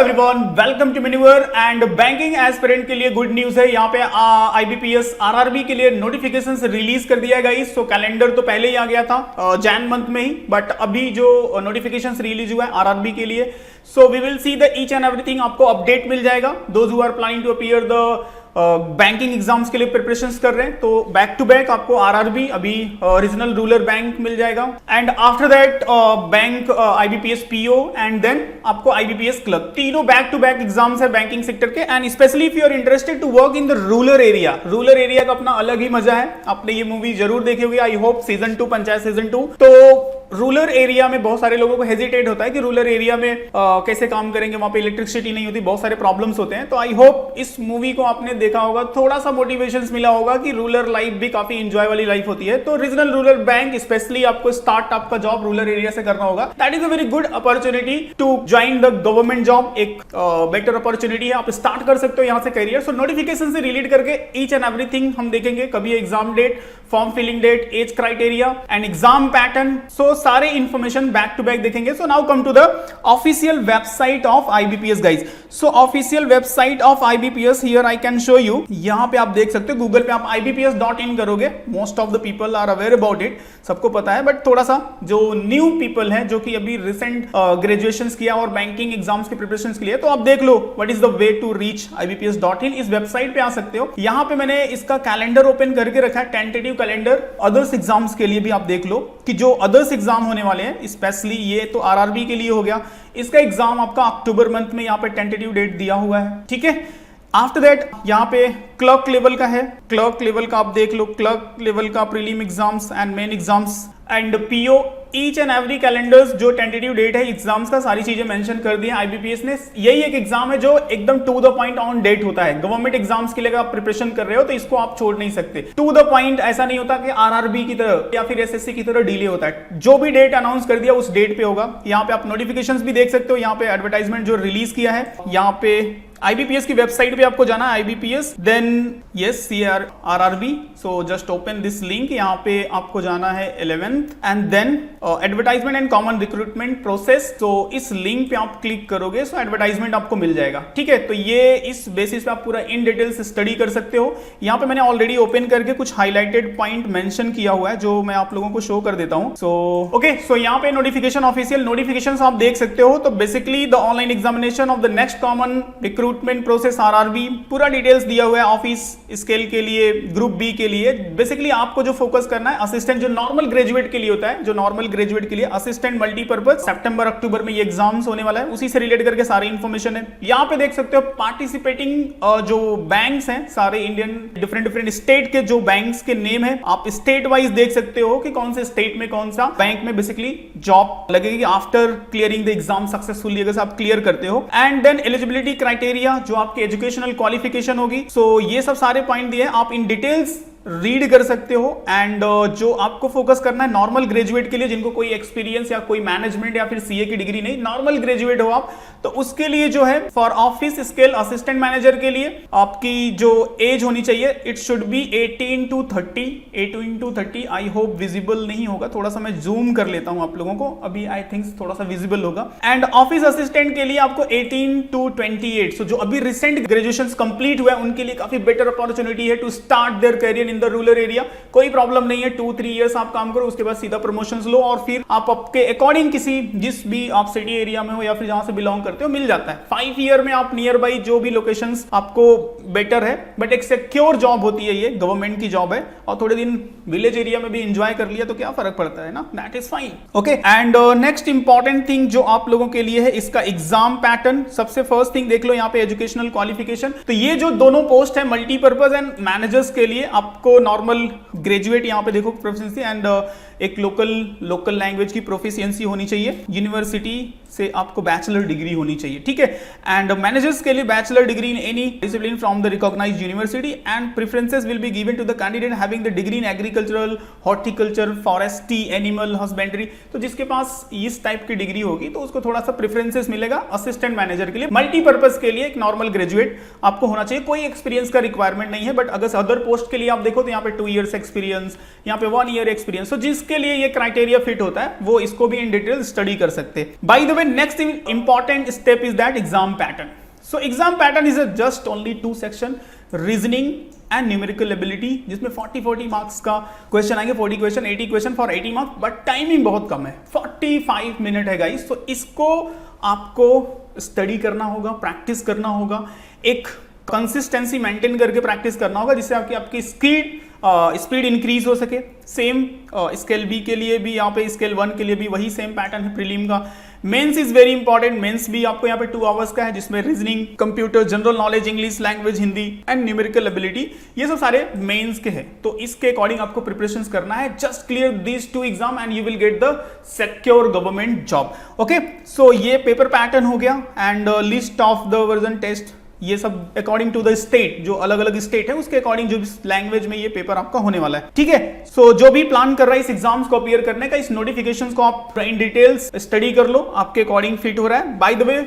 Everyone, welcome to मेन्यूवर and banking aspirant के लिए गुड न्यूज है। यहाँ पे आईबीपीएस आरआरबी के लिए नोटिफिकेशंस रिलीज कर दिया गया। सो कैलेंडर तो पहले ही आ गया था जैन मंथ में ही, बट अभी जो नोटिफिकेशंस रिलीज हुआ है आरआरबी के लिए, so we will see the each and everything. आपको अपडेट मिल जाएगा। Those who are planning to appear the banking exams के लिए प्रिपरेशंस कर रहे हैं तो बैक टू बैक आपको आरआरबी, अभी रीजनल रूरल बैंक मिल जाएगा and after that bank IBPS PO and then आपको आईबीपीएस क्लर्क। तीनों बैक टू बैक एग्जाम्स है बैंकिंग सेक्टर के। And specially if you are interested to work in the rural area का अपना अलग ही मजा है। आपने ये मूवी जरूर देखी होगी, I hope season 2, panchayat season 2। तो रूरल एरिया में बहुत सारे लोगों को हेजिटेट होता है कि रूरल एरिया में कैसे काम करेंगे, वहां पे इलेक्ट्रिसिटी नहीं होती, बहुत सारे प्रॉब्लम्स होते हैं। तो आई होप इस मूवी को आपने देखा होगा, थोड़ा सा मोटिवेशंस मिला होगा कि रूरल लाइफ भी काफी एंजॉय वाली लाइफ होती है। तो रीजनल रूरल बैंक स्पेशली आपको स्टार्ट आपका जॉब रूरल एरिया से करना होगा। That is a very good opportunity to join the government job. एक बेटर अपॉर्चुनिटी है, आप स्टार्ट कर सकते हो यहाँ से करियर। सो नोटिफिकेशन से रिलेट करके ईच एंड एवरीथिंग हम देखेंगे, कभी exam date, form filling date, age criteria and exam pattern. So सारे इंफॉर्मेशन बैक टू बैक देखेंगे। So now come to the official website of IBPS guys. So official website of IBPS, here I can show you. यहां पे आप देख सकते हो, Google पे आप ibps.in करोगे, most of the people are aware about it, सबको पता है। बट थोड़ा सा जो न्यू पीपल है, जो कि अभी रिसेंट ग्रेजुएशन किया और बैंकिंग एग्जाम्स की प्रिपरेशन के लिए, तो आप देख लो what is the way to reach ibps.in। इस वेबसाइट पे आ सकते हो। यहां पे मैंने इसका कैलेंडर ओपन करके रखा है, टेंटेटिव कैलेंडर अदर्स एग्जाम्स के लिए भी। आप देख लो कि जो अदर्स एग्जाम होने वाले हैं, स्पेशली ये तो आरआरबी के लिए हो गया, इसका एग्जाम आपका अक्टूबर मंथ में यहाँ पे टेंटेटिव डेट दिया हुआ है, ठीक है। आफ्टर दैट यहाँ पे क्लर्क लेवल का है, क्लर्क लेवल का आप देख लो, क्लर्क लेवल का prelim exams and main exams and PO. Each and every calendars जो टेंटेटिव डेट है एग्जाम्स का, सारी चीजें मेंशन कर दी है आईबीपीएस ने। यही एक एग्जाम है जो एकदम to the point on date होता है। गवर्नमेंट एग्जाम्स के लिए आप प्रिपरेशन कर रहे हो तो इसको आप छोड़ नहीं सकते। टू द पॉइंट ऐसा नहीं होता कि आरआरबी की तरह या फिर एसएससी की तरह डिले होता है। जो भी डेट अनाउंस कर दिया उस डेट पे होगा। यहाँ पे आप नोटिफिकेशंस भी देख सकते हो, यहाँ पे एडवर्टाइजमेंट जो रिलीज किया है, यहाँ पे आईबीपीएस की वेबसाइट पे आपको जाना है, IBPS then yes CRRB। So just open this link. यहाँ पे आपको जाना है 11th and then advertisement and common recruitment process. तो इस लिंक पे आप क्लिक करोगे सो एडवर्टाइजमेंट आपको मिल जाएगा, ठीक है। तो ये इस बेसिस पे आप पूरा इन डिटेल्स स्टडी कर सकते हो। यहाँ पे मैंने ऑलरेडी ओपन करके कुछ हाईलाइटेड पॉइंट मेंशन किया हुआ है, जो मैं आप लोगों को शो कर देता हूँ। सो ओके, सो यहाँ पे नोटिफिकेशन, ऑफिशियल नोटिफिकेशन आप देख सकते हो। तो basically the online examination of the next common recruitment process RRB, पूरा डिटेल्स दिया हुआ है। ऑफिस स्केल के लिए, ग्रुप बी के लिए बेसिकली आपको जो फोकस करना है, असिस्टेंट जो नॉर्मल ग्रेजुएट के लिए होता है, जो नॉर्मल ग्रेजुएट के लिए असिस्टेंट मल्टीपर्पज, सितंबर अक्टूबर में ये एग्जाम्स होने वाला है, उसी से रिलेट करके सारी इंफॉर्मेशन है। यहाँ पे देख सकते हो पार्टिसिपेटिंग जो बैंक्स हैं, सारे इंडियन डिफरेंट स्टेट के जो बैंक्स के नेम है, आप स्टेट वाइज देख सकते हो कि कौन से स्टेट में कौन सा बैंक में बेसिकली जॉब लगेगी after clearing the exam successfully, अगर आप क्लियर करते हो। एंड देन एलिजिबिलिटी क्राइटेरिया, जो आपकी एजुकेशनल क्वालिफिकेशन होगी। सो ये सब सारे पॉइंट दिए, आप इन डिटेल्स रीड कर सकते हो। एंड जो आपको फोकस करना है नॉर्मल ग्रेजुएट के लिए, जिनको कोई एक्सपीरियंस या कोई मैनेजमेंट या फिर सीए की डिग्री नहीं, नॉर्मल ग्रेजुएट हो आप, तो उसके लिए जो है for office scale assistant manager के लिए आपकी जो एज होनी चाहिए, it should be 18 to 30। 18 to 30 I hope visible नहीं होगा, थोड़ा सा मैं जूम कर लेता हूं आप लोगों को, अभी आई थिंक थोड़ा सा विजिबल होगा। एंड ऑफिस असिस्टेंट के लिए आपको 18 to 28। सो जो अभी रिसेंट ग्रेजुएशन कंप्लीट हुआ है उनके लिए काफी बेटर अपॉर्चुनिटी है to start their career in the rural area. कोई प्रॉब्लम नहीं है, 2-3 इयर्स आप काम करो, उसके बाद सीधा प्रमोशंस लो और फिर आप आपके अकॉर्डिंग किसी, जिस भी आप सिटी एरिया में हो या फिर जहां से बिलोंग करते हो, मिल जाता है। 5 ईयर में आप नियर बाई जो भी लोकेशंस आपको बेटर है, बट एक सिक्योर जॉब होती है, ये गवर्नमेंट की जॉब है। और थोड़े दिन विलेज एरिया में भी एंजॉय कर लिया तो क्या फर्क पड़ता है ना, that is fine. Okay, and next important thing जो आप लोगों के लिए है, इसका एग्जाम पैटर्न। सबसे फर्स्ट थिंग देख लो यहाँ पे एजुकेशनल क्वालिफिकेशन। तो ये जो दोनों पोस्ट है मल्टीपर्पज एंड मैनेजर्स के लिए, आपको नॉर्मल ग्रेजुएट यहाँ पे देखो प्रोफिशिएंसी एंड एक लोकल लैंग्वेज की प्रोफिशिएंसी होनी चाहिए। यूनिवर्सिटी से आपको बैचलर डिग्री होनी चाहिए, ठीक है। एंड मैनेजर्स के लिए bachelor degree in any discipline from the recognised university and preferences will be given to the candidate having the degree in agricultural, horticulture, forestry, animal husbandry. तो जिसके पास इस टाइप की डिग्री होगी तो उसको थोड़ा सा प्रेफरेंसेस मिलेगा असिस्टेंट मैनेजर के लिए। मल्टीपर्पज के लिए एक नॉर्मल ग्रेजुएट आपको होना चाहिए, कोई एक्सपीरियंस का रिक्वायरमेंट नहीं है। बट अगर अदर पोस्ट के लिए आप देखो तो यहाँ पे 2 इयर्स एक्सपीरियंस, यहाँ पे 1 ईयर एक्सपीरियंस। तो जिस जिसके लिए ये क्राइटेरिया फिट होता है वो इसको भी इन डिटेल स्टडी कर सकते हैं। By the way next important step is that exam pattern. So exam pattern is just only 2 section, reasoning and numerical ability, जिसमें 40 मार्क्स का क्वेश्चन आएंगे, 40 question, 80 question for 80 marks, but timing बहुत कम है, 45 minute है guys. तो इसको आपको study करना होगा, प्रैक्टिस करना होगा, एक कंसिस्टेंसी मेंटेन करके प्रैक्टिस करना होगा, जिससे आपकी स्पीड इंक्रीज हो सके। सेम स्केल बी के लिए भी, यहाँ पे स्केल 1 के लिए भी वही सेम पैटर्न है प्रीलिम का। Mains is very important, mains भी आपको यहाँ पे 2 आवर्स का है, जिसमें reasoning, computer, general knowledge, English language, Hindi and numerical ability, ये सब सारे मेंस के हैं। तो इसके अकॉर्डिंग आपको प्रिपरेशंस करना है। Just clear these 2 exam and you will get the secure government job. Okay, so ये पेपर पैटर्न हो गया and list of the version test, ये सब अकॉर्डिंग टू द स्टेट, जो अलग अलग स्टेट है उसके अकॉर्डिंग जो लैंग्वेज में ये पेपर आपका होने वाला है। ठीक है, सो जो भी प्लान कर रहा है इस एग्जाम्स को अपीयर करने का, इस नोटिफिकेशंस को आप इन डिटेल्स स्टडी कर लो, आपके अकॉर्डिंग फिट हो रहा है। बाय द वे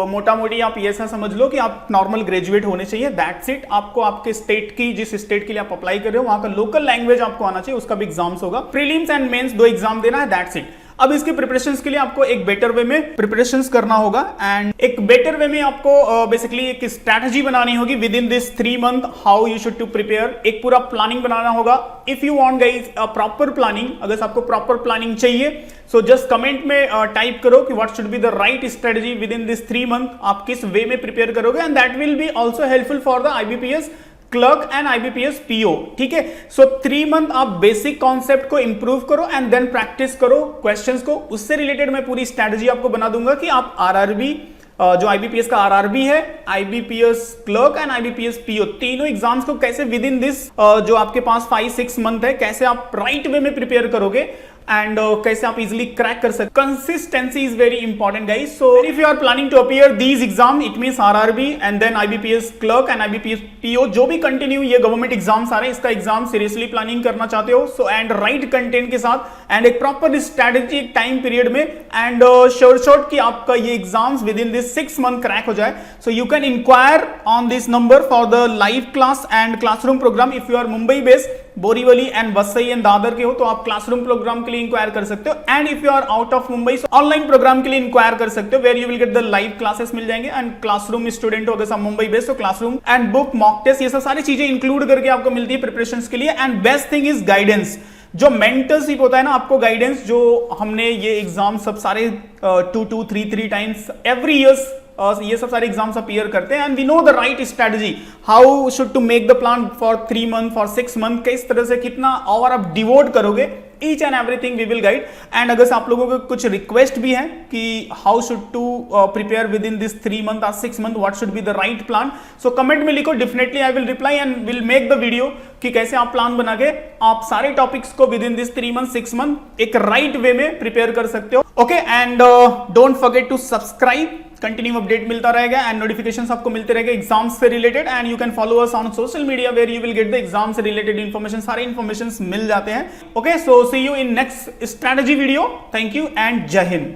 मोटा मोटी आप ये ऐसा समझ लो कि आप नॉर्मल ग्रेजुएट होने चाहिए, दैट्स इट। आपको आपके स्टेट की, जिस स्टेट के लिए आप अप्लाई कर रहे हो वहां का लोकल लैंग्वेज आपको आना चाहिए, उसका भी एग्जाम्स होगा। प्रीलिम्स एंड मेंस 2 एग्जाम देना है, दैट्स इट। अब इसके प्रिपरेशंस के लिए आपको एक बेटर वे में प्रिपरेशंस करना होगा एंड एक बेटर वे में आपको बेसिकली एक स्ट्रैटेजी बनानी होगी within this 3 month, how you should to prepare. एक पूरा प्लानिंग बनाना होगा। If you want guys a proper planning, अगर आपको प्रॉपर प्लानिंग चाहिए, सो जस्ट कमेंट में टाइप करो कि what should be the right strategy within this 3 month, आप किस वे में प्रिपेयर करोगे, and that will be also helpful for the IBPS clerk and IBPS PO। ठीक है, सो 3 मंथ आप बेसिक कॉन्सेप्ट को इंप्रूव करो एंड देन प्रैक्टिस करो क्वेश्चंस को। उससे रिलेटेड मैं पूरी स्ट्रैटेजी आपको बना दूंगा कि आप RRB, जो IBPS का RRB है, IBPS clerk and IBPS PO, तीनों एग्जाम्स को कैसे विद इन दिस जो आपके पास 5-6 मंथ है, कैसे आप राइट वे में प्रिपेयर करोगे एंड कैसे आप इजिली क्रैक कर सकते। Consistency is very important guys. So if you are planning to appear these exam, it means RRB and then IBPS clerk and IBPS PO, जो भी कंटिन्यू ये government exams आ रहे हैं, इसका एग्जाम सीरियसली प्लानिंग करना चाहते हो, सो एंड राइट कंटेंट के साथ एंड एक प्रॉपर स्ट्रैटेजी टाइम पीरियड में एंड श्योर कि आपका ये exams within this 6 month crack हो जाए। So you can enquire on this number for the live class and classroom programme. If you are Mumbai based, Borivali and Vasai and Dadar के हो तो आप क्लासरूम प्रोग्राम के लिए इंक्वायर कर सकते हो, and if you are out of Mumbai online program के लिए इंक्वायर कर सकते हो, where you will get the live classes मिल जाएंगे। एंड क्लासरूम स्टूडेंट हो, अगर मुंबई बेस्ड तो classroom and book, mock test, ये सब सारी चीजें इंक्लूड करके आपको मिलती है प्रिपरेशंस के लिए। And best thing is guidance, जो मेंटरशिप होता है ना, आपको गाइडेंस, जो हमने ये एग्जाम सब सारे 2-3 टाइम्स एवरी ईयर्स ये सब सारे एग्जाम्स अपीयर करते हैं, and we know the right strategy, how should to make the plan for 3 month, for 6 month, किस तरह से कितना और आप डिवोट करोगे, each and everything we will guide. And अगर आप लोगों को कुछ रिक्वेस्ट भी है कि how should to prepare within this 3 month और 6 month, what should be the right plan, so comment में लिखो, definitely I will reply and will make the video कि कैसे आप प्लान बना के आप सारे टॉपिक्स को within this 3 month 6 month एक राइट वे में प्रिपेयर कर सकते हो। Okay, and don't forget to subscribe, continue update मिलता रहेगा एंड नोटिफिकेशंस आपको मिलते रहेंगे एग्जाम्स से related, and you can follow us on social media where you will get the exam से रिलेटेड इन्फॉर्मेशन, सारे इन्फॉर्मेशन मिल जाते हैं। Okay, so see you in next strategy video. Thank you and जय हिंद।